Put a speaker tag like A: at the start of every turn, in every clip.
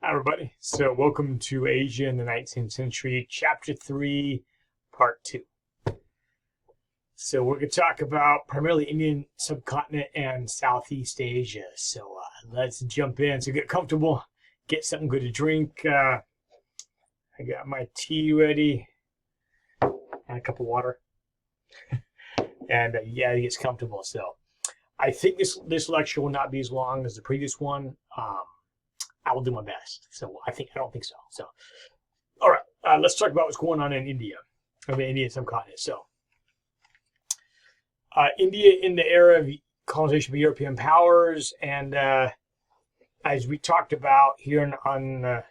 A: Hi, everybody. So, welcome to Asia in the 19th Century, Chapter 3, Part 2. So, we're going to talk about primarily Indian subcontinent and Southeast Asia. So, let's jump in. So, get comfortable, get something good to drink. I got my tea ready and a cup of water. And yeah, it gets comfortable. So, I think this lecture will not be as long as the previous one. I will do my best. So I don't think so. So, all right, let's talk about what's going on in India, or the Indian subcontinent. So, India in the era of colonization by European powers, and as we talked about here on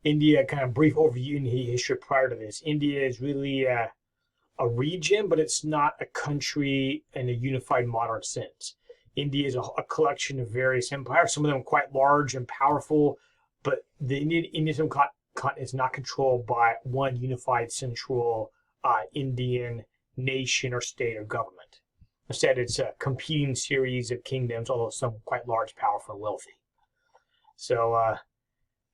A: India, kind of brief overview in history prior to this, India is really a region, but it's not a country in a unified modern sense. India is a collection of various empires, some of them quite large and powerful, but the Indian subcontinent is not controlled by one unified central Indian nation or state or government. Instead, it's a competing series of kingdoms, although some quite large, powerful, and wealthy. So,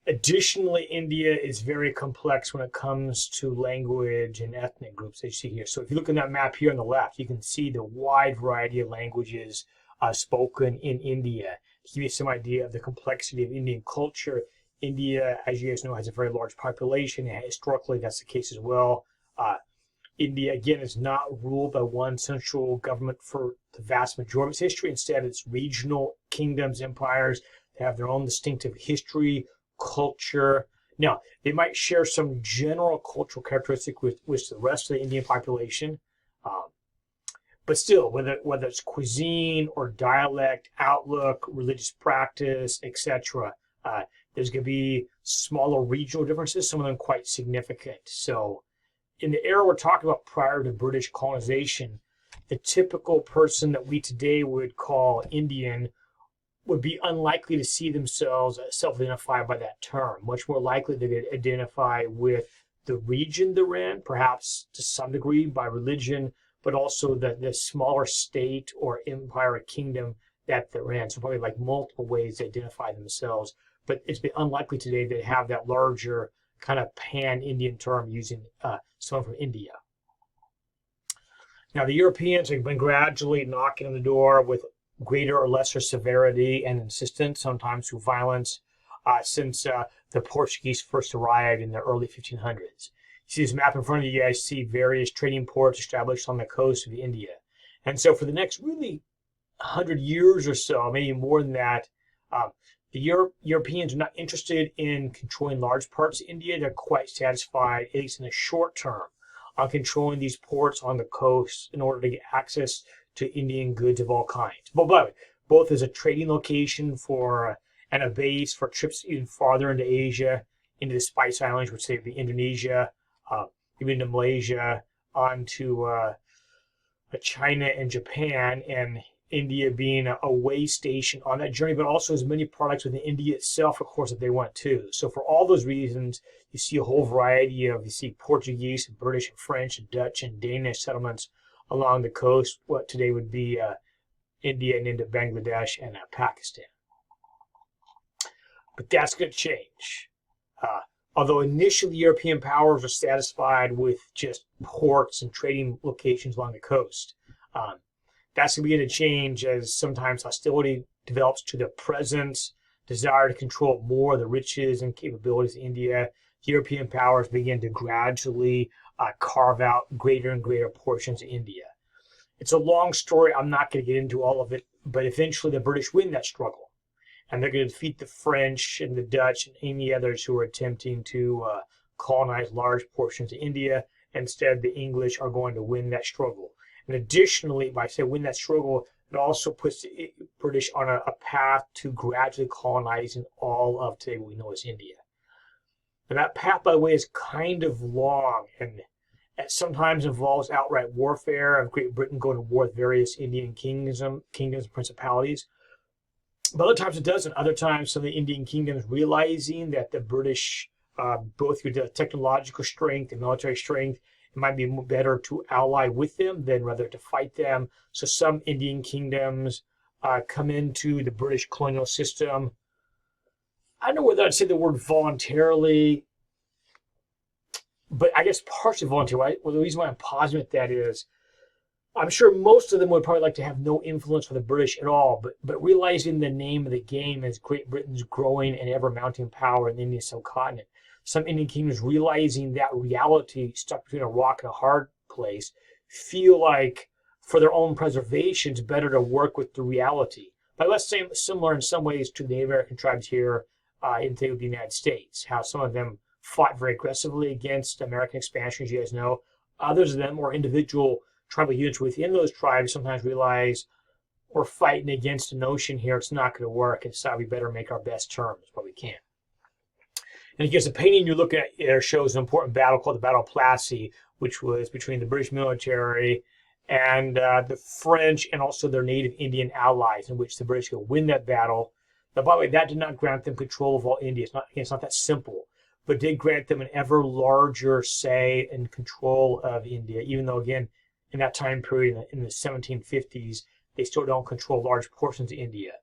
A: additionally, India is very complex when it comes to language and ethnic groups, as you see here. So if you look at that map here on the left, you can see the wide variety of languages spoken in India. To give you some idea of the complexity of Indian culture, India, as you guys know, has a very large population, and historically that's the case as well. India, again, is not ruled by one central government for the vast majority of its history. Instead, it's regional kingdoms, empires. They have their own distinctive history, culture. Now, they might share some general cultural characteristics with the rest of the Indian population. But still, whether it's cuisine or dialect, outlook, religious practice, etc., there's going to be smaller regional differences, some of them quite significant. So in the era we're talking about prior to British colonization, the typical person that we today would call Indian would be unlikely to see themselves self-identify by that term. Much more likely to identify with the region they're in, perhaps to some degree by religion, but also the smaller state or empire or kingdom that they're in. So probably like multiple ways to identify themselves. But it's been unlikely today to have that larger kind of pan-Indian term using someone from India. Now, the Europeans have been gradually knocking on the door with greater or lesser severity and insistence, sometimes through violence, since the Portuguese first arrived in the early 1500s. You see this map in front of you guys, see various trading ports established on the coast of India. And so for the next really 100 years or so, maybe more than that, the Europeans are not interested in controlling large parts of India. They're quite satisfied, at least in the short term, on controlling these ports on the coast in order to get access to Indian goods of all kinds. But both as a trading location for and a base for trips even farther into Asia, into the Spice Islands, which say be Indonesia, even to Malaysia, on to China and Japan, and India being a way station on that journey, but also as many products within India itself, of course, that they want too. So for all those reasons, you see a whole variety of, you see Portuguese and British and French and Dutch and Danish settlements along the coast, what today would be India and into Bangladesh and Pakistan. But that's going to change. Although initially European powers were satisfied with just ports and trading locations along the coast, that's going to begin to change as sometimes hostility develops to the presence, desire to control more of the riches and capabilities of India. European powers begin to gradually carve out greater and greater portions of India. It's a long story. I'm not going to get into all of it, but eventually the British win that struggle. And they're going to defeat the French and the Dutch and any others who are attempting to colonize large portions of India. Instead, the English are going to win that struggle. And additionally, by saying win that struggle, it also puts the British on a path to gradually colonizing all of today what we know as India. And that path, by the way, is kind of long, and it sometimes involves outright warfare of Great Britain going to war with various Indian kingdoms and principalities. But other times it doesn't. Other times some of the Indian kingdoms realizing that the British, both through the technological strength and military strength, it might be better to ally with them than rather to fight them. So some Indian kingdoms come into the British colonial system I don't know whether I'd say the word voluntarily, but I guess partially voluntarily. Right? Well, the reason why I'm positive that is, I'm sure most of them would probably like to have no influence for the British at all, but realizing the name of the game is Great Britain's growing and ever-mounting power in the Indian subcontinent. Some Indian kingdoms, realizing that reality, stuck between a rock and a hard place, feel like for their own preservation, it's better to work with the reality. But let's say similar in some ways to the American tribes here in the United States, how some of them fought very aggressively against American expansion, as you guys know. Others of them, or individual tribal units within those tribes, sometimes realize we're fighting against a notion here, it's not going to work, and so we better make our best terms what we can. And because the painting you look at here shows an important battle called the Battle Plassy, which was between the British military and the French and also their native Indian allies, in which the British could win that battle. Now, by the way, that did not grant them control of all India. It's not that simple, but did grant them an ever larger say and control of India, even though, again, in that time period, in the 1750s, they still don't control large portions of India.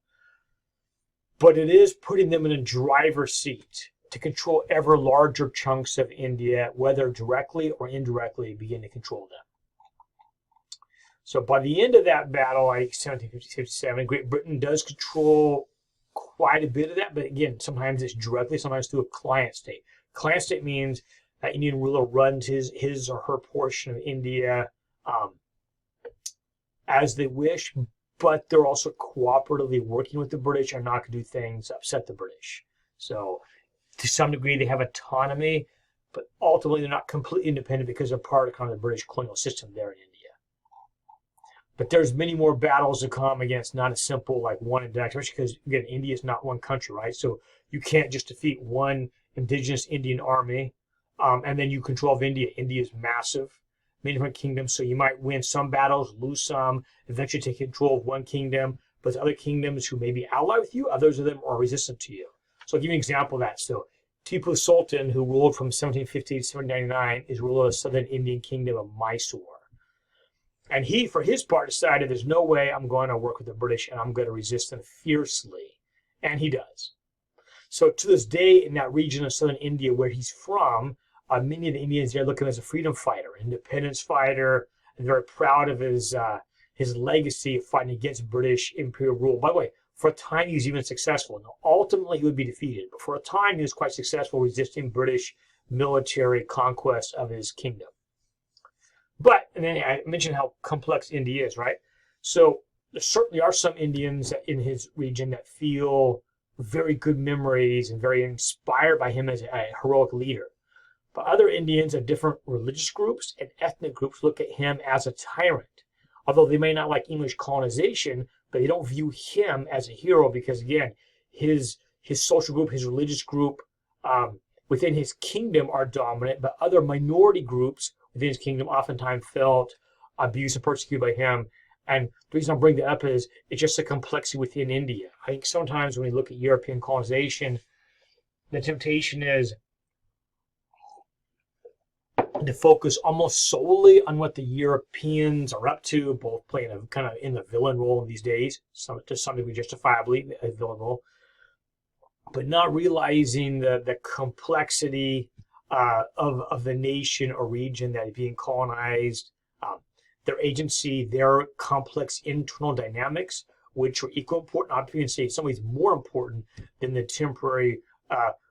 A: But it is putting them in a driver's seat to control ever larger chunks of India, whether directly or indirectly, begin to control them. So by the end of that battle, like 1757, Great Britain does control quite a bit of that, but again, sometimes it's directly, sometimes through a client state. Client state means that Indian ruler runs his or her portion of India as they wish, but they're also cooperatively working with the British and not going to do things to upset the British. So to some degree, they have autonomy, but ultimately they're not completely independent because they're part of kind of the British colonial system there in India. But there's many more battles to come against, not as simple like one and done, especially because, again, India is not one country, right? So you can't just defeat one indigenous Indian army and then you control India. India is massive, many different kingdoms, so you might win some battles, lose some, eventually take control of one kingdom, but other kingdoms who may be allied with you, others of them are resistant to you. So I'll give you an example of that. So Tipu Sultan, who ruled from 1750 to 1799, is ruler of the southern Indian kingdom of Mysore. And he, for his part, decided there's no way I'm going to work with the British and I'm going to resist them fiercely. And he does. So to this day, in that region of southern India where he's from, many of the Indians there look at him as a freedom fighter, independence fighter, and very proud of his legacy of fighting against British imperial rule. By the way, for a time he was even successful. Now, ultimately he would be defeated, but for a time he was quite successful resisting British military conquest of his kingdom. But, and then I mentioned how complex India is, right? So there certainly are some Indians in his region that feel very good memories and very inspired by him as a heroic leader. But other Indians of different religious groups and ethnic groups look at him as a tyrant. Although they may not like English colonization, but they don't view him as a hero because, again, his social group, his religious group within his kingdom are dominant, but other minority groups within his kingdom oftentimes felt abused and persecuted by him. And the reason I bring that up is it's just the complexity within India. I think sometimes when we look at European colonization, the temptation is to focus almost solely on what the Europeans are up to, both playing a kind of in the villain role these days, to some degree justifiably a villain role, but not realizing the complexity of the nation or region that is being colonized, their agency, their complex internal dynamics, which are equally important, not even say in some ways more important than the temporary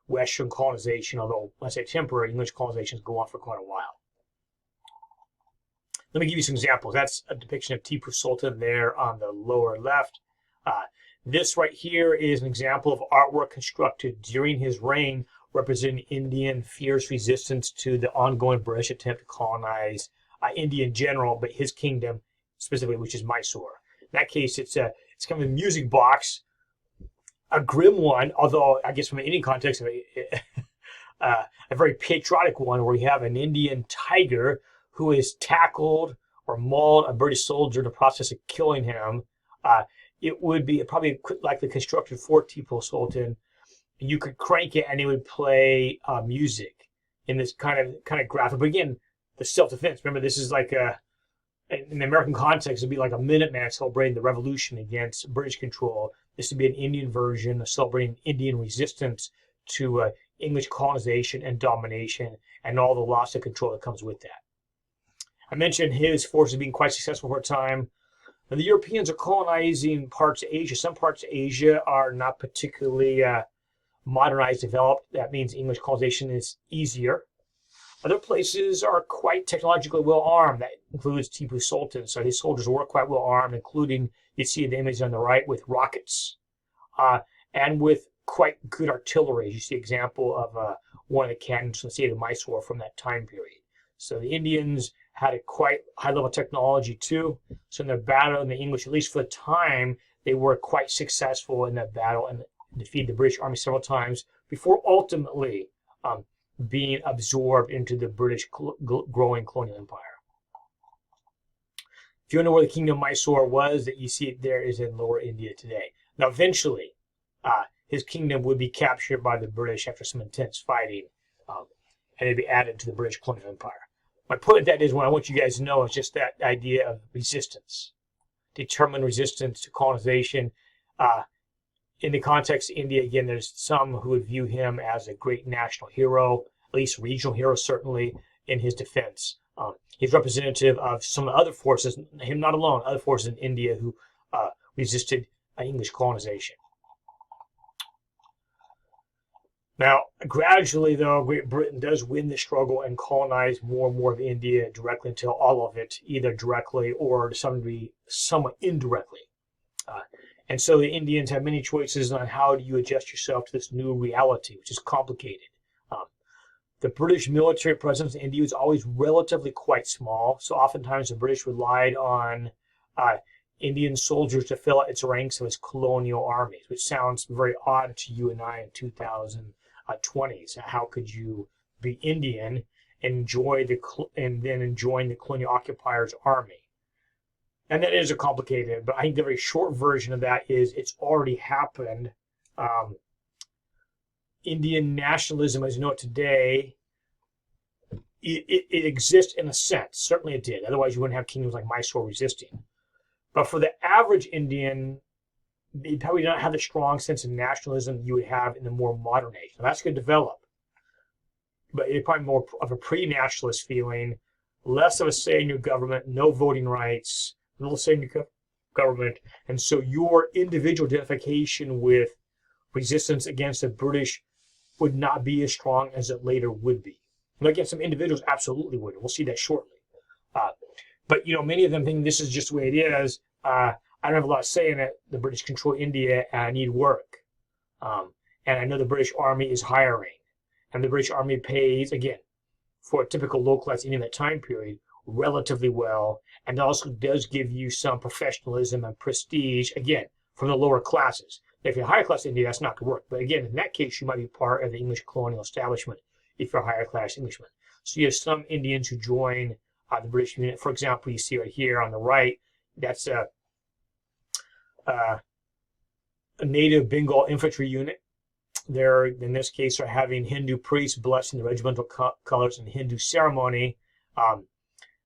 A: Western colonization, although when I say temporary, English colonizations go on for quite a while. Let me give you some examples. That's a depiction of Tipu Sultan there on the lower left. This right here is an example of artwork constructed during his reign representing Indian fierce resistance to the ongoing British attempt to colonize India in general, but his kingdom specifically, which is Mysore. In that case, it's kind of a music box, a grim one, although I guess from an Indian context, a very patriotic one where you have an Indian tiger who has tackled or mauled a British soldier in the process of killing him. It would be probably likely constructed for Tipu Sultan. You could crank it and it would play music in this kind of graphic. But again, the self-defense. Remember, this is like in the American context, it'd be like a Minuteman celebrating the revolution against British control. This would be an Indian version of celebrating Indian resistance to English colonization and domination and all the loss of control that comes with that. I mentioned his forces being quite successful for a time. Now, the Europeans are colonizing parts of Asia. Some parts of Asia are not particularly modernized, developed. That means English colonization is easier. Other places are quite technologically well armed. That includes Tipu Sultan. So his soldiers were quite well armed, including, you see the image on the right, with rockets and with quite good artillery. You see an example of one of the cannons from the state of Mysore from that time period. So the Indians had a quite high-level technology too. So in their battle, in the English, at least for the time, they were quite successful in that battle and defeated the British Army several times before ultimately being absorbed into the British growing colonial empire. If you want to know where the Kingdom of Mysore was, that you see it there is in Lower India today. Now, eventually, his kingdom would be captured by the British after some intense fighting, and it'd be added to the British colonial empire. My point of that is, what I want you guys to know is just that idea of resistance, determined resistance to colonization. In the context of India, again, there's some who would view him as a great national hero, at least regional hero, certainly, in his defense. He's representative of some of the other forces, him not alone, other forces in India who resisted English colonization. Now, gradually, though, Great Britain does win the struggle and colonize more and more of India directly until all of it, either directly or to some degree, somewhat indirectly. And so the Indians have many choices on how do you adjust yourself to this new reality, which is complicated. The British military presence in India was always relatively quite small, so oftentimes the British relied on Indian soldiers to fill out its ranks of its colonial armies, which sounds very odd to you and I in 2020s. How could you be Indian and then join the colonial occupier's army? And that is a complicated, but I think the very short version of that is it's already happened. Indian nationalism, as you know it today, it exists in a sense. Certainly it did. Otherwise, you wouldn't have kingdoms like Mysore resisting. But for the average Indian, they probably don't have the strong sense of nationalism you would have in the more modern age. Now, that's going to develop. But it's probably more of a pre-nationalist feeling, less of a say in your government, no voting rights, little say in your government. And so your individual identification with resistance against the British would not be as strong as it later would be. And again, some individuals absolutely would. We'll see that shortly. But, many of them think this is just the way it is. I don't have a lot of say in it. The British control India and I need work. And I know the British Army is hiring. And the British Army pays, again, for a typical low-class Indian in that time period, relatively well. And also does give you some professionalism and prestige, again, from the lower classes. If you're higher class Indian, that's not going to work. But again, in that case, you might be part of the English colonial establishment if you're a higher class Englishman. So you have some Indians who join the British unit. For example, you see right here on the right, that's a native Bengal infantry unit. They're, in this case, are having Hindu priests blessing the regimental colors in the Hindu ceremony.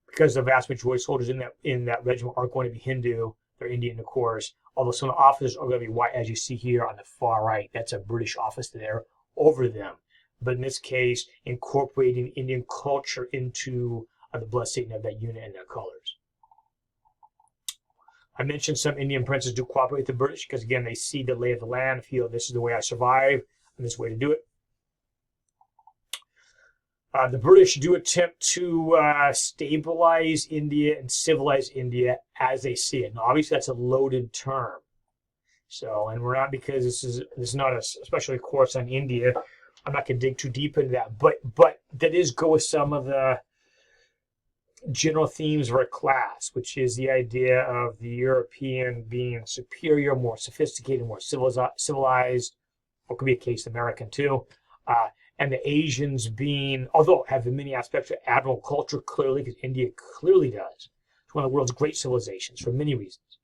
A: Because the vast majority of soldiers in that regiment are going to be Hindu. They're Indian, of course. Although some of the officers are going to be white, as you see here on the far right. That's a British officer there over them. But in this case, incorporating Indian culture into the blessing of that unit and their colors. I mentioned some Indian princes do cooperate with the British because, again, they see the lay of the land, feel this is the way I survive, and this is the way to do it. The British do attempt to stabilize India and civilize India as they see it. Now, obviously, that's a loaded term. So, and we're not, because this is not a especially course on India. I'm not going to dig too deep into that, but that is go with some of the general themes of our class, which is the idea of the European being superior, more sophisticated, more civilized, or could be a case American too. And the Asians being, although have many aspects of admirable culture, clearly, because India clearly does. It's one of the world's great civilizations for many reasons.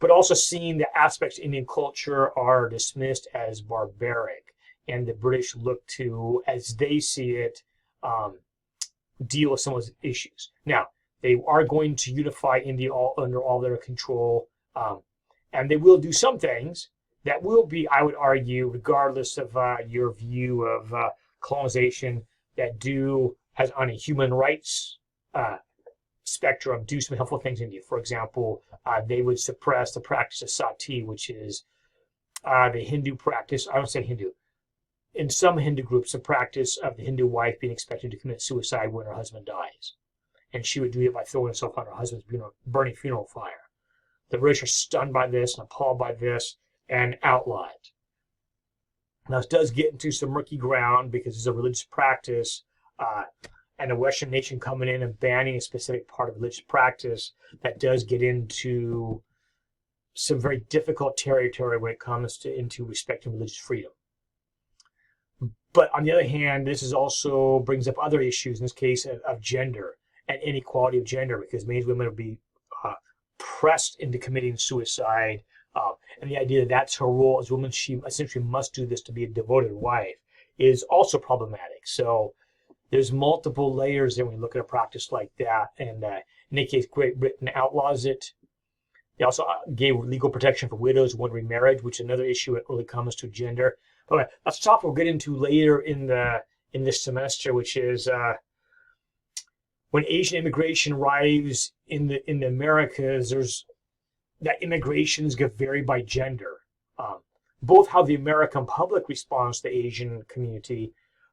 A: But also seeing the aspects of Indian culture are dismissed as barbaric, and the British look to, as they see it, deal with some of those issues. Now, they are going to unify India under all their control, And they will do some things that will be, I would argue, regardless of your view of colonization, that do, as on a human rights spectrum, do some helpful things in India. For example, they would suppress the practice of sati, which is the Hindu practice. I don't say Hindu. In some Hindu groups, the practice of the Hindu wife being expected to commit suicide when her husband dies. And she would do it by throwing herself on her husband's burning funeral fire. The British are stunned by this and appalled by this and outlaw it. Now, it does get into some murky ground because it's a religious practice, and a Western nation coming in and banning a specific part of religious practice, that does get into some very difficult territory when it comes into respecting religious freedom. But on the other hand, this is also brings up other issues, in this case of gender and inequality of gender, because many women will be pressed into committing suicide, and the idea that that's her role as a woman, she essentially must do this to be a devoted wife, is also problematic. So there's multiple layers there when you look at a practice like that, and in any case, Great Britain outlaws it. They also gave legal protection for widows who want to remarry, which is another issue when it really comes to gender. But that's a topic we'll get into later in this semester, which is when Asian immigration arrives in the Americas. There's that immigrations get varied by gender, both how the American public responds to the Asian community,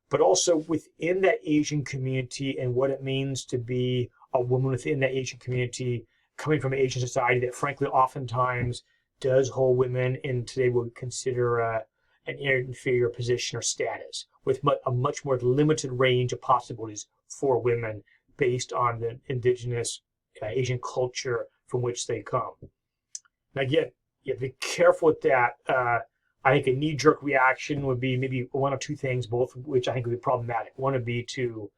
A: but also within that Asian community and what it means to be a woman within that Asian community, coming from an Asian society that frankly oftentimes does hold women in today what we consider an inferior position or status, with a much more limited range of possibilities for women based on the indigenous Asian culture from which they come. Now, again, you have to be careful with that. I think a knee-jerk reaction would be maybe one of two things, both of which I think would be problematic. One would be to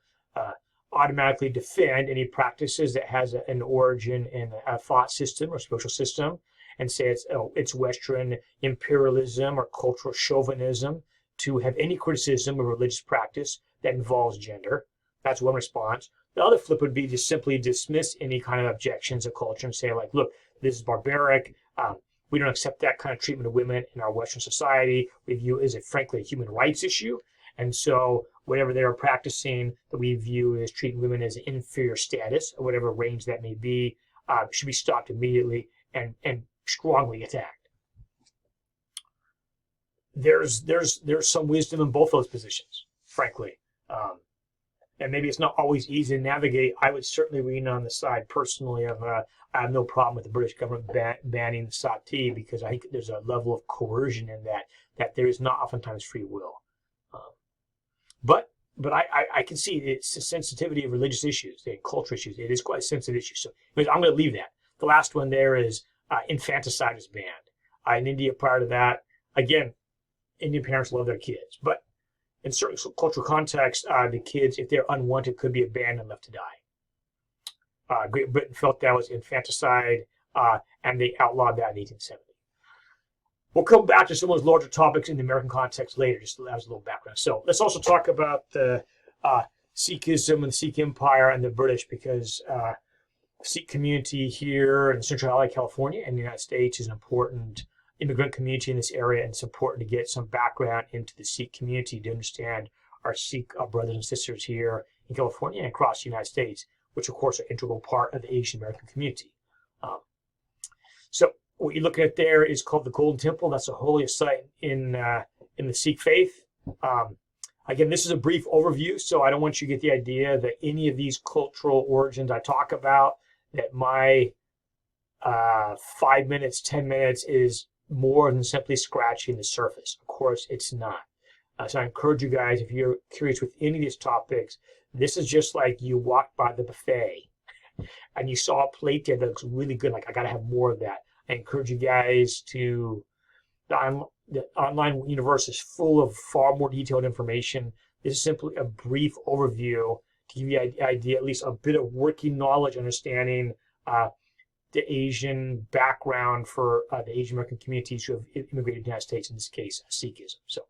A: automatically defend any practices that has an origin in a thought system or social system, and say it's Western imperialism or cultural chauvinism to have any criticism of religious practice that involves gender. That's one response. The other flip would be to simply dismiss any kind of objections of culture and say, like, look, this is barbaric. We don't accept that kind of treatment of women in our Western society. We view it as, frankly, a human rights issue. And so whatever they are practicing that we view as treating women as an inferior status, or whatever range that may be, should be stopped immediately and strongly attacked. There's some wisdom in both those positions, frankly. And maybe it's not always easy to navigate. I would certainly lean on the side personally of I have no problem with the British government banning the sati, because I think there's a level of coercion in that there is not oftentimes free will. But I can see it's the sensitivity of religious issues, the cultural issues. It is quite a sensitive issue. So I'm going to leave that. The last one there is infanticide is banned. In India, prior to that, again, Indian parents love their kids. But in certain cultural contexts, the kids, if they're unwanted, could be abandoned and left to die. Great Britain felt that was infanticide, and they outlawed that in 1870. We'll come back to some of those larger topics in the American context later, just as a little background. So let's also talk about the Sikhism and the Sikh Empire and the British, because Sikh community here in Central Valley, California, and the United States is an important immigrant community in this area, and it's important to get some background into the Sikh community to understand our Sikh brothers and sisters here in California and across the United States, which of course are an integral part of the Asian American community. So what you're looking at there is called the Golden Temple. That's the holiest site in the Sikh faith. Again, this is a brief overview, so I don't want you to get the idea that any of these cultural origins I talk about, that my 5 minutes, 10 minutes is more than simply scratching the surface. Of course, it's not. So I encourage you guys, if you're curious with any of these topics, this is just like you walked by the buffet and you saw a plate there that looks really good. Like, I got to have more of that. I encourage you guys to, the online universe is full of far more detailed information. This is simply a brief overview to give you an idea, at least a bit of working knowledge, understanding the Asian background for the Asian American communities who have immigrated to the United States, in this case, Sikhism. So,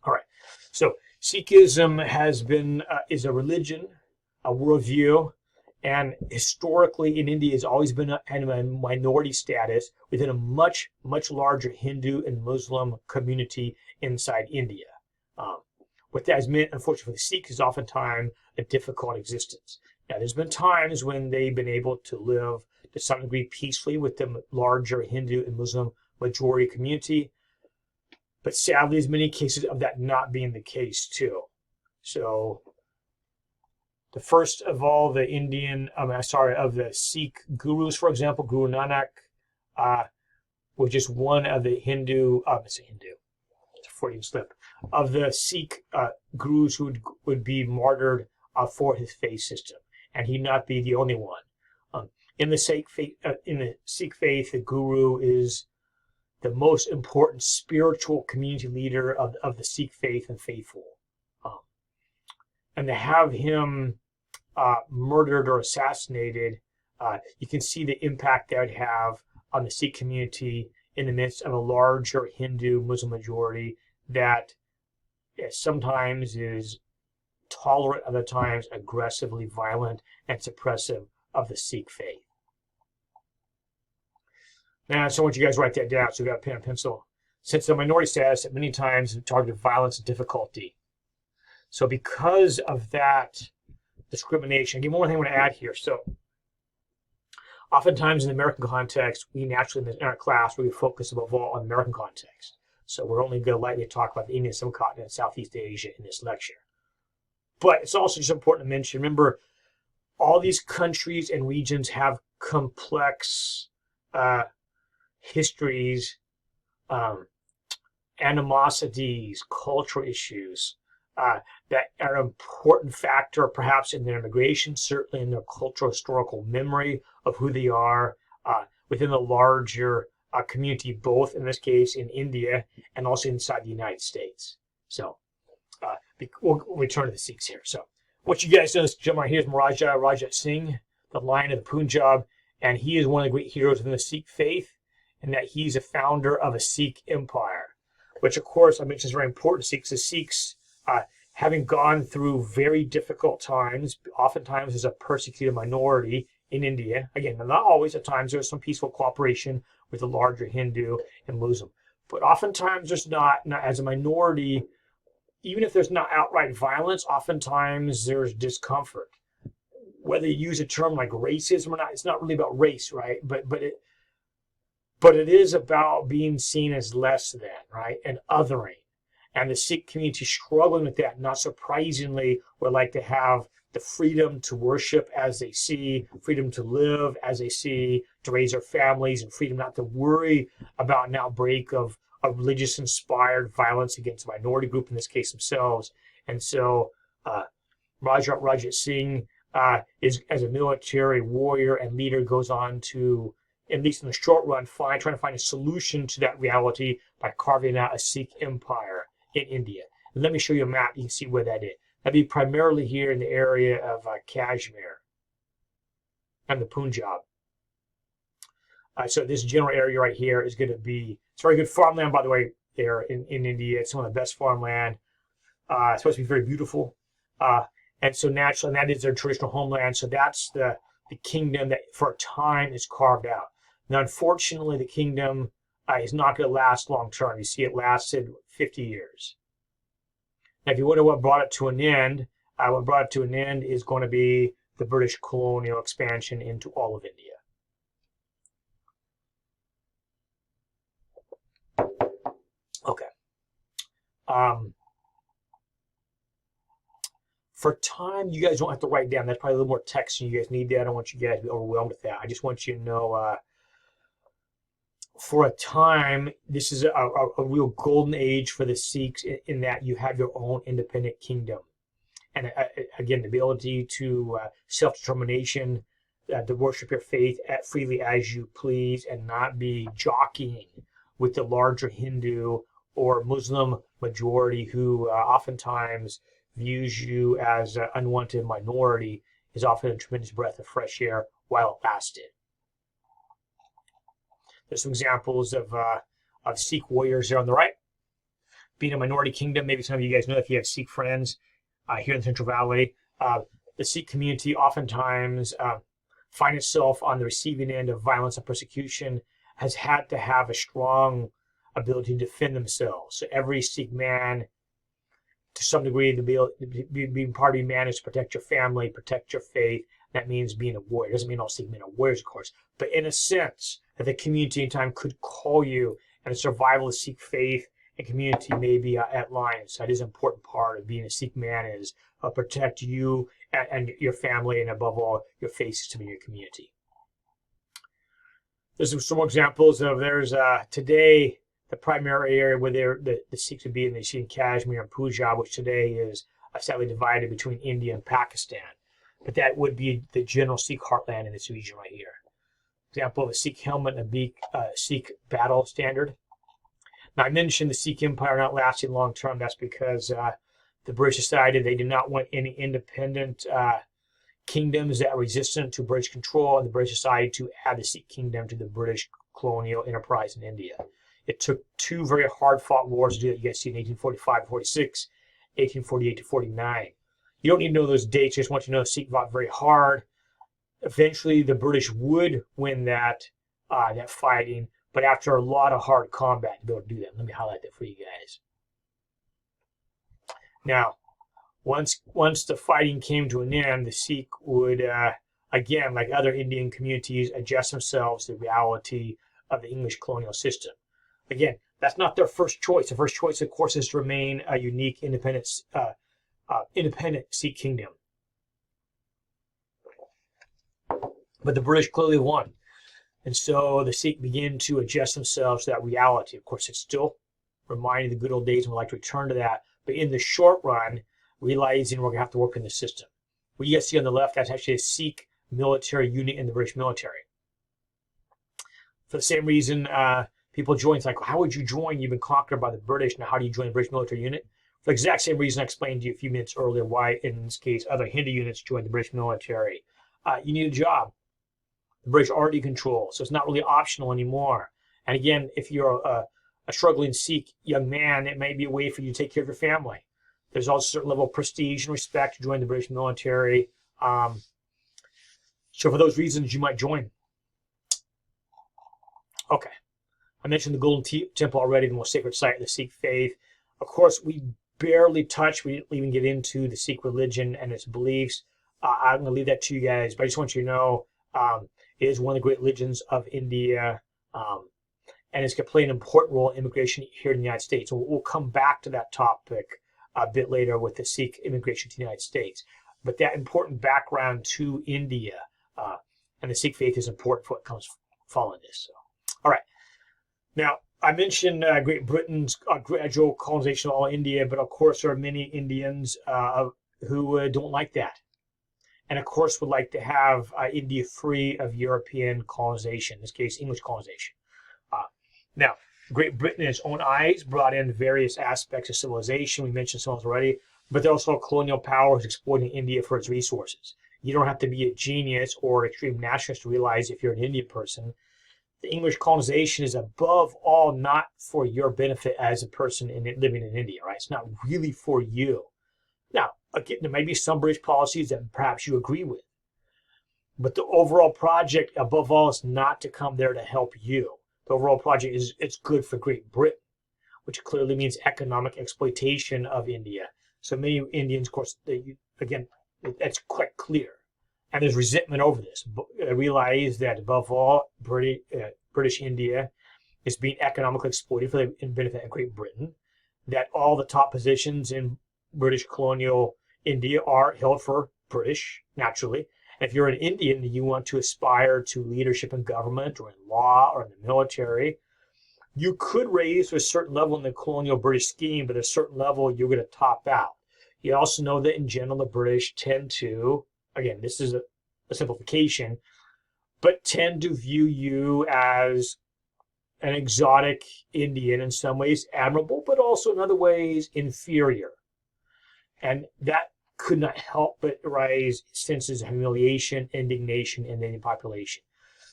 A: all right. So Sikhism has been, is a religion, a worldview. and historically in India has always been in a minority status within a much, much larger Hindu and Muslim community inside India. What that has meant, unfortunately, for the Sikhs is oftentimes a difficult existence. Now, there's been times when they've been able to live to some degree peacefully with the larger Hindu and Muslim majority community, but sadly, there's many cases of that not being the case too. So, the first of all, of the Sikh Gurus, for example, Guru Nanak was just one of the it's a Freudian slip, of the Sikh Gurus who would be martyred for his faith system, and he'd not be the only one. In the Sikh faith, the Guru is the most important spiritual community leader of the Sikh faith and faithful. And to have him murdered or assassinated, you can see the impact that would have on the Sikh community in the midst of a larger Hindu Muslim majority that sometimes is tolerant, other times aggressively violent and suppressive of the Sikh faith. Now, so I want you guys to write that down. So we've got a pen and pencil. Since the minority status, many times targeted violence and difficulty. So because of that discrimination, again, one more thing I want to add here. So oftentimes in the American context, we naturally in our class, we focus above all on the American context. So we're only going to lightly talk about the Indian subcontinent and Southeast Asia in this lecture. But it's also just important to mention, remember, all these countries and regions have complex histories, animosities, cultural issues that are an important factor perhaps in their immigration, certainly in their cultural historical memory of who they are within the larger community, both in this case in India and also inside the United States. So we'll return to the Sikhs here. So what you guys know, this gentleman right here is Maharaja Rajat Singh, the Lion of the Punjab, and he is one of the great heroes within the Sikh faith, and that he's a founder of a Sikh empire, which of course I mentioned is very important to Sikhs. The Sikhs, having gone through very difficult times, oftentimes as a persecuted minority in India, again, not always, at times there's some peaceful cooperation with the larger Hindu and Muslim, but oftentimes there's not as a minority, even if there's not outright violence, oftentimes there's discomfort. Whether you use a term like racism or not, it's not really about race, right? But it is about being seen as less than, right? And othering. And the Sikh community struggling with that, not surprisingly, would like to have the freedom to worship as they see, freedom to live as they see, to raise their families, and freedom not to worry about an outbreak of religious-inspired violence against a minority group, in this case themselves. And so Maharaja Rajat Singh is, as a military warrior and leader, goes on to, at least in the short run, trying to find a solution to that reality by carving out a Sikh empire in India. And let me show you a map. You can see where that is. That'd be primarily here in the area of Kashmir and the Punjab. So this general area right here is going to be, it's very good farmland, by the way, there in India. It's some of the best farmland. It's supposed to be very beautiful. And so naturally, and that is their traditional homeland. So that's the kingdom that for a time is carved out. Now, unfortunately, the kingdom is not going to last long term. You see, it lasted 50 years. Now, if you wonder what brought it to an end, what brought it to an end is going to be the British colonial expansion into all of India. Okay. For time, you guys don't have to write down. That's probably a little more text than you guys need. That I don't want you guys to be overwhelmed with that. I just want you to know, for a time, this is a real golden age for the Sikhs in that you have your own independent kingdom. And again, the ability to self-determination, to worship your faith freely as you please and not be jockeying with the larger Hindu or Muslim majority who oftentimes views you as an unwanted minority, is often a tremendous breath of fresh air while it lasted. There's some examples of Sikh warriors there on the right. Being a minority kingdom, maybe some of you guys know if you have Sikh friends here in the Central Valley. the Sikh community oftentimes find itself on the receiving end of violence and persecution, has had to have a strong ability to defend themselves. So every Sikh man, to some degree, being part of your man is to protect your family, protect your faith. That means being a warrior. It doesn't mean all Sikh men are warriors, of course, but in a sense that the community in time could call you, and the survival of Sikh faith and community may be at line. So that is an important part of being a Sikh man, is protect you and your family, and above all, your faith system in your community. There's some more examples of, today, the primary area where the Sikhs would be in Kashmir and Punjab, which today is sadly divided between India and Pakistan. But that would be the general Sikh heartland in this region right here. Example of a Sikh helmet and a Sikh battle standard. Now, I mentioned the Sikh Empire not lasting long term. That's because the British decided they did not want any independent kingdoms that were resistant to British control, and the British decided to add the Sikh kingdom to the British colonial enterprise in India. It took two very hard-fought wars to do that. You guys see in 1845-46, 1848-49. You don't need to know those dates. I just want you to know the Sikh fought very hard. Eventually, the British would win that fighting, but after a lot of hard combat to be able to do that. Let me highlight that for you guys. Now, once the fighting came to an end, the Sikh would, again, like other Indian communities, adjust themselves to the reality of the English colonial system. Again, that's not their first choice. The first choice, of course, is to remain a unique, independent Sikh kingdom. But the British clearly won. And so the Sikh begin to adjust themselves to that reality. Of course, it's still reminding the good old days, and we'd like to return to that. But in the short run, realizing we're going to have to work in the system. What you guys see on the left, that's actually a Sikh military unit in the British military. For the same reason, people join. It's like, how would you join? You've been conquered by the British. Now, how do you join the British military unit? For the exact same reason I explained to you a few minutes earlier why, in this case, other Hindu units join the British military. You need a job. The British already control, so it's not really optional anymore. And again, if you're a struggling Sikh young man, it may be a way for you to take care of your family. There's also a certain level of prestige and respect to join the British military. So for those reasons, you might join. Okay. I mentioned the Golden Temple already, the most sacred site of the Sikh faith. Of course, we barely touched, we didn't even get into the Sikh religion and its beliefs. I'm going to leave that to you guys, but I just want you to know it is one of the great religions of India, and it's going to play an important role in immigration here in the United States. So we'll come back to that topic a bit later with the Sikh immigration to the United States. But that important background to India and the Sikh faith is important for what comes following this. So, all right. Now, I mentioned Great Britain's gradual colonization of all India, but of course there are many Indians who don't like that. And of course would like to have India free of European colonization, in this case English colonization. Now, Great Britain in its own eyes brought in various aspects of civilization. We mentioned some of those already, but they're also a colonial power who's exploiting India for its resources. You don't have to be a genius or an extreme nationalist to realize, if you're an Indian person, the English colonization is above all not for your benefit as a person living in India, right? It's not really for you. Now, again, there may be some British policies that perhaps you agree with, but the overall project, above all, is not to come there to help you. The overall project is it's good for Great Britain, which clearly means economic exploitation of India. So many Indians, of course, again, that's quite clear. And there's resentment over this. I realize that above all, British India is being economically exploited for the benefit of Great Britain, that all the top positions in British colonial India are held for British, naturally. And if you're an Indian and you want to aspire to leadership in government or in law or in the military, you could raise to a certain level in the colonial British scheme, but at a certain level you're going to top out. You also know that in general the British tend to, again, this is a simplification, but tend to view you as an exotic Indian, in some ways admirable, but also in other ways inferior. And that could not help but raise senses of humiliation, indignation in the Indian population.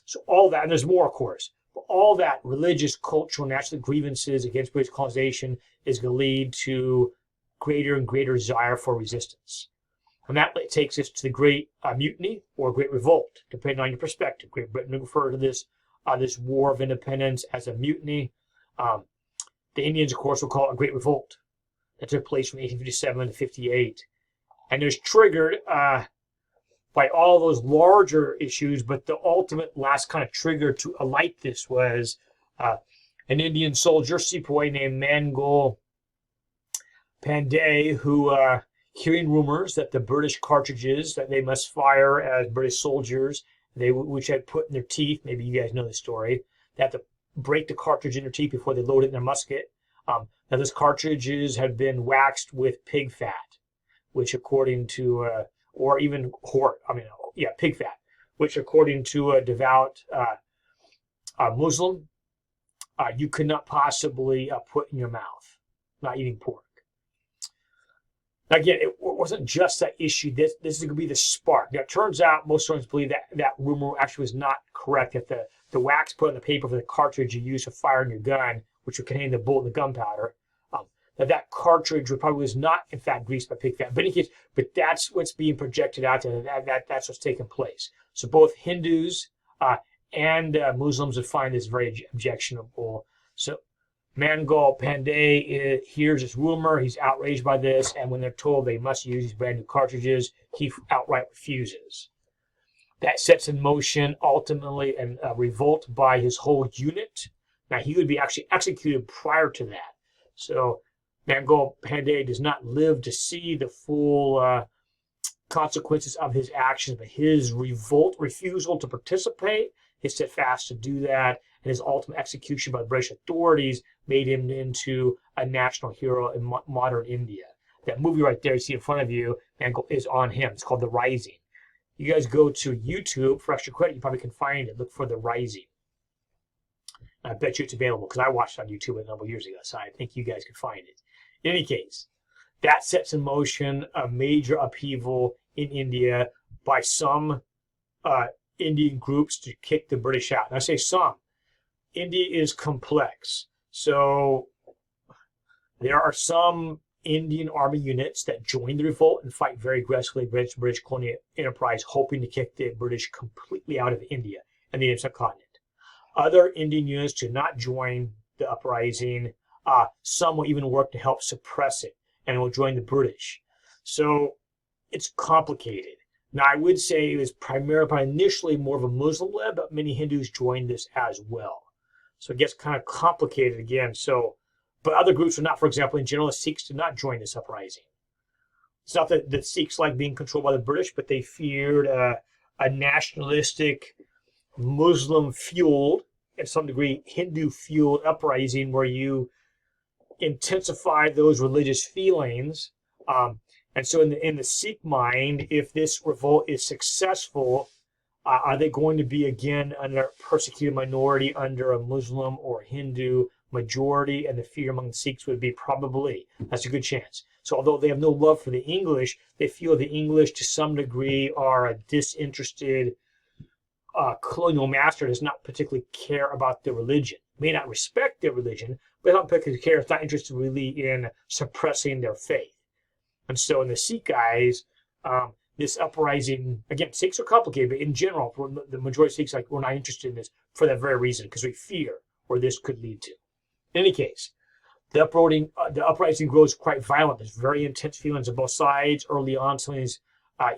A: So all that, and there's more, of course, but all that religious, cultural, national grievances against British colonization is going to lead to greater and greater desire for resistance. And that takes us to the Great Mutiny or Great Revolt, depending on your perspective. Great Britain referred to this War of Independence as a mutiny. The Indians, of course, will call it a Great Revolt that took place from 1857 to 58. And it was triggered by all those larger issues, but the ultimate last kind of trigger to alight this was an Indian soldier, sepoy named Mangal Pandey, who, hearing rumors that the British cartridges that they must fire as British soldiers, which had put in their teeth, maybe you guys know the story, they had to break the cartridge in their teeth before they load it in their musket. Now, those cartridges had been waxed with pig fat, which according to, or even pig fat, which according to a devout Muslim, you could not possibly put in your mouth, not eating pork. Again, it wasn't just that issue. This is going to be the spark. Now, it turns out most historians believe that rumor actually was not correct, that the wax put on the paper for the cartridge you use to fire in your gun, which would contain the bullet and the gunpowder, that cartridge probably was not, in fact, greased by pig fat. But in any case, that's what's being projected out there. That's what's taking place. So both Hindus and Muslims would find this very objectionable. So Mangal Pandey hears this rumor. He's outraged by this, and when they're told they must use these brand new cartridges, he outright refuses. That sets in motion ultimately a revolt by his whole unit. Now, he would be actually executed prior to that. So Mangal Pandey does not live to see the full consequences of his actions, but his revolt, refusal to participate, his steadfast to do that, and his ultimate execution by the British authorities made him into a national hero in modern India. That movie right there you see in front of you is on him. It's called The Rising. You guys go to YouTube for extra credit, you probably can find it. Look for The Rising. I bet you it's available because I watched it on YouTube a couple years ago, so I think you guys can find it. In any case, that sets in motion a major upheaval in India by some Indian groups to kick the British out. And I say some. India is complex. So there are some Indian army units that join the revolt and fight very aggressively against British colonial enterprise, hoping to kick the British completely out of India and the Indian subcontinent. Other Indian units do not join the uprising. Some will even work to help suppress it and will join the British. So it's complicated. Now, I would say it was primarily, initially more of a Muslim-led, but many Hindus joined this as well. So it gets kind of complicated again. But other groups are not, for example, in general, the Sikhs did not join this uprising. It's not that the Sikhs like being controlled by the British, but they feared a nationalistic, Muslim-fueled, and to some degree, Hindu-fueled uprising where you intensify those religious feelings. And so in the Sikh mind, if this revolt is successful, are they going to be again under a persecuted minority under a Muslim or Hindu majority? And the fear among the Sikhs would be probably. That's a good chance. So although they have no love for the English, they feel the English to some degree are a disinterested colonial master does not particularly care about their religion. May not respect their religion, but don't particularly care. It's not interested really in suppressing their faith. And so in the Sikh guys, this uprising, again, Sikhs are complicated, but in general, for the majority of Sikhs, like, we're not interested in this for that very reason, because we fear where this could lead to. In any case, the uprising grows quite violent. There's very intense feelings on both sides. Early on, some of these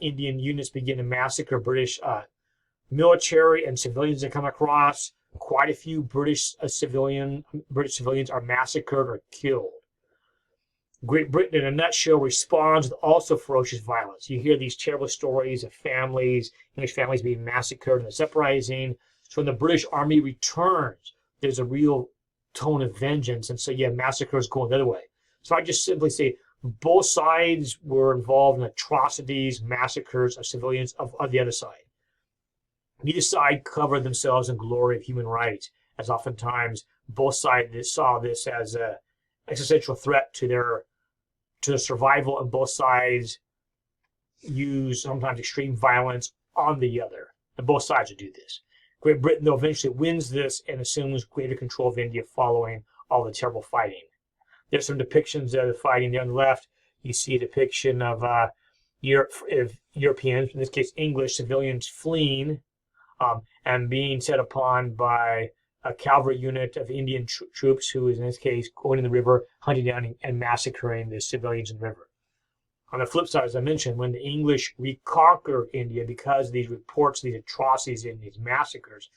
A: Indian units begin to massacre British military and civilians that come across. Quite a few British civilians are massacred or killed. Great Britain, in a nutshell, responds with also ferocious violence. You hear these terrible stories of English families being massacred in this uprising. So when the British Army returns, there's a real tone of vengeance. And so, massacres going the other way. So I just simply say both sides were involved in atrocities, massacres of civilians of the other side. Neither side covered themselves in glory of human rights, as oftentimes both sides saw this as an existential threat to their survival, and both sides use sometimes extreme violence on the other. And both sides would do this. Great Britain, though, eventually wins this and assumes greater control of India following all the terrible fighting. There's some depictions of the fighting there on the left. You see a depiction of Europeans, in this case English civilians, fleeing and being set upon by a cavalry unit of Indian troops who is, in this case, going in the river, hunting down and massacring the civilians in the river. On the flip side, as I mentioned, when the English reconquer India, because of these reports, these atrocities and these massacres,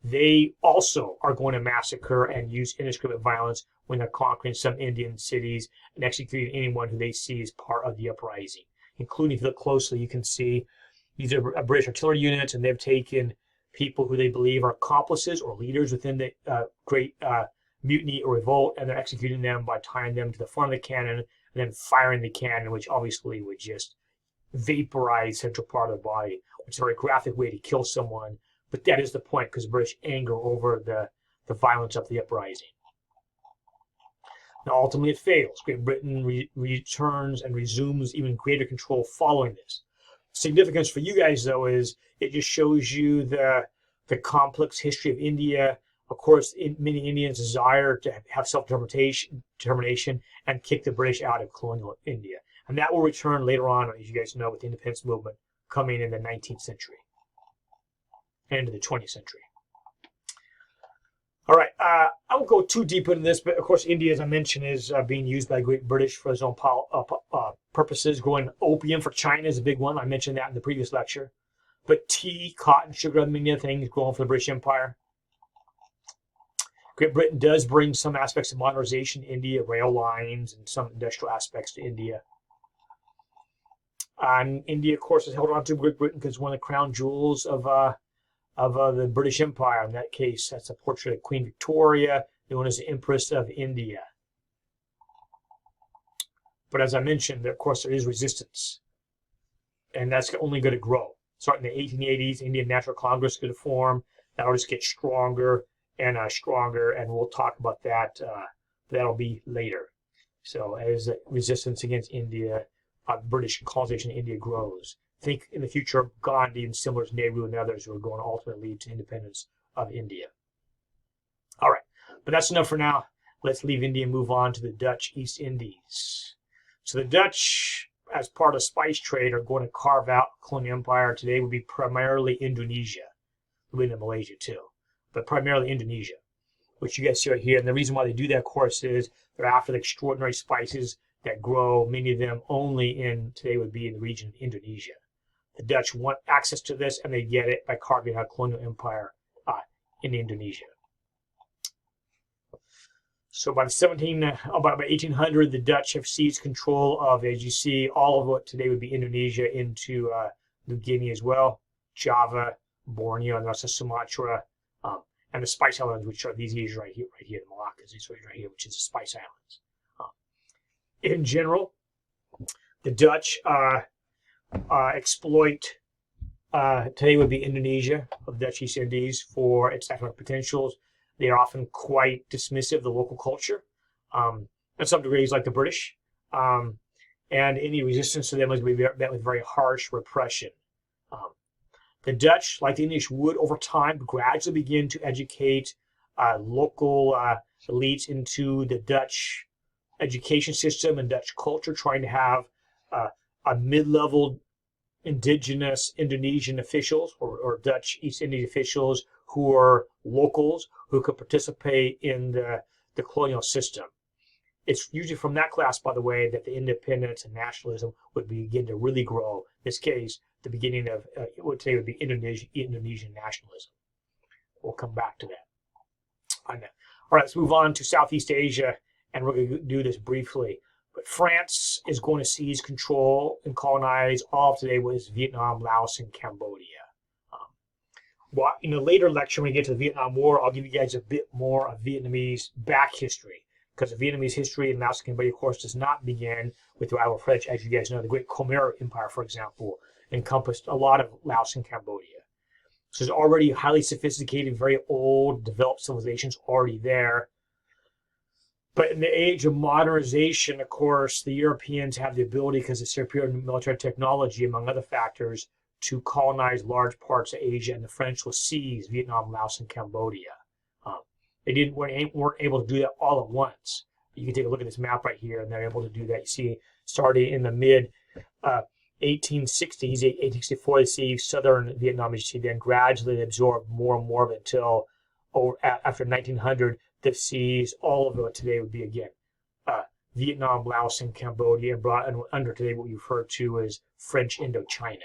A: they also are going to massacre and use indiscriminate violence when they're conquering some Indian cities and executing anyone who they see as part of the uprising. Including, if you look closely, you can see these are British artillery units, and they've taken people who they believe are accomplices or leaders within the great mutiny or revolt, and they're executing them by tying them to the front of the cannon and then firing the cannon, which obviously would just vaporize central part of the body, which is a very graphic way to kill someone. But that is the point, because the British anger over the violence of the uprising. Now, ultimately, it fails. Great Britain returns and resumes even greater control following this. Significance for you guys, though, is it just shows you the complex history of India. Of course, many Indians desire to have self-determination and kick the British out of colonial India. And that will return later on, as you guys know, with the independence movement coming in the 19th century and into the 20th century. All right, I won't go too deep into this, but of course, India, as I mentioned, is being used by Great British for its own purposes. Growing opium for China is a big one. I mentioned that in the previous lecture. But tea, cotton, sugar, and many other things growing for the British Empire. Great Britain does bring some aspects of modernization to India, rail lines, and some industrial aspects to India. And India, of course, has held on to Great Britain because it's one of the crown jewels of the British Empire. In that case, that's a portrait of Queen Victoria, known as the Empress of India. But as I mentioned, of course, there is resistance, and that's only going to grow. Starting in the 1880s, Indian National Congress is going to form. That'll just get stronger and stronger, and we'll talk about that. That'll be later. So as the resistance against India, British colonization in India grows. Think in the future of Gandhi and similar to Nehru and others who are going to ultimately lead to independence of India. All right, but that's enough for now. Let's leave India and move on to the Dutch East Indies. So the Dutch, as part of spice trade, are going to carve out colonial empire. Today would be primarily Indonesia. We'll be in Malaysia too, but primarily Indonesia, which you guys see right here. And the reason why they do that, of course, is they're after the extraordinary spices that grow, many of them only today would be in the region of Indonesia. The Dutch want access to this, and they get it by carving out colonial empire in Indonesia. So by 1800, the Dutch have seized control of, as you see, all of what today would be Indonesia into New Guinea as well, Java, Borneo, and also Sumatra, and the Spice Islands, which are these areas right here, the Moluccas, these areas right here, which is the Spice Islands. In general, the Dutch exploit, today would be Indonesia, of the Dutch East Indies, for its economic potentials. They are often quite dismissive of the local culture, and some degrees like the British. And any resistance to them was met with very harsh repression. The Dutch, like the English, would over time gradually begin to educate local elites into the Dutch education system and Dutch culture, trying to have a mid-level indigenous Indonesian officials or Dutch East Indian officials who are locals who could participate in the colonial system. It's usually from that class, by the way, that the independence and nationalism would begin to really grow. In this case, the beginning of what today would be Indonesian nationalism. We'll come back to that. All right, let's move on to Southeast Asia, and we're going to do this briefly. But France is going to seize control and colonize all of today what is Vietnam, Laos, and Cambodia. Well, in a later lecture, when we get to the Vietnam War, I'll give you guys a bit more of Vietnamese back history, because the Vietnamese history in Laos and Cambodia, of course, does not begin with the arrival of French. As you guys know, the Great Khmer Empire, for example, encompassed a lot of Laos and Cambodia. So there's already highly sophisticated, very old, developed civilizations already there. But in the age of modernization, of course, the Europeans have the ability, because of superior military technology, among other factors, to colonize large parts of Asia, and the French will seize Vietnam, Laos, and Cambodia. They weren't able to do that all at once. You can take a look at this map right here, and they're able to do that. You see, starting in the 1860s, 1864, they see southern Vietnamese tea, then gradually absorbed more and more of it until after 1900, they sees all of what today would be again Vietnam, Laos, and Cambodia, and brought under today what we refer to as French Indochina.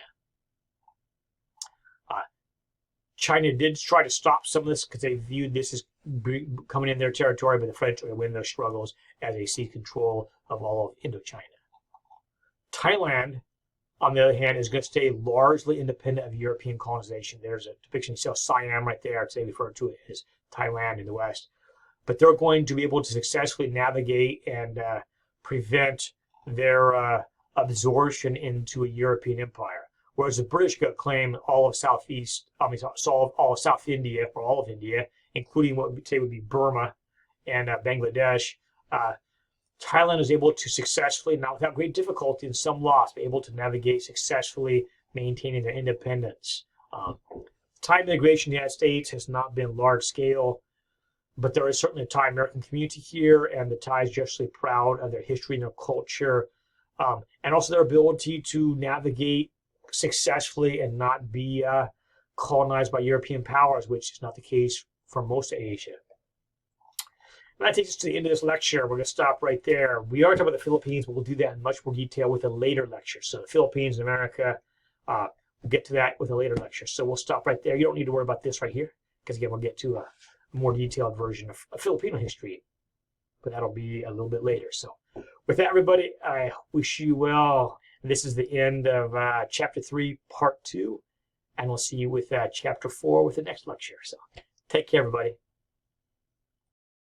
A: China did try to stop some of this because they viewed this as coming in their territory, but the French would win their struggles as they seized control of all of Indochina. Thailand, on the other hand, is going to stay largely independent of European colonization. There's a depiction of Siam right there. Today we refer to it as Thailand in the West. But they're going to be able to successfully navigate and prevent their absorption into a European empire. Whereas the British could claim all of South India, or all of India, including what we say would be Burma and Bangladesh. Thailand was able to successfully, not without great difficulty and some loss, be able to navigate successfully, maintaining their independence. Thai migration in the United States has not been large scale, but there is certainly a Thai American community here, and the Thais are justly proud of their history and their culture, and also their ability to navigate successfully and not be colonized by European powers, which is not the case for most of Asia. And that takes us to the end of this lecture. We're going to stop right there. We are talking about the Philippines, but we'll do that in much more detail with a later lecture. So the Philippines and America, we'll get to that with a later lecture. So we'll stop right there. You don't need to worry about this right here, because again, we'll get to a more detailed version of Filipino history, but that'll be a little bit later. So with that, everybody, I wish you well. This is the end of Chapter 3, Part 2, and we'll see you with Chapter 4 with the next lecture. So take care, everybody.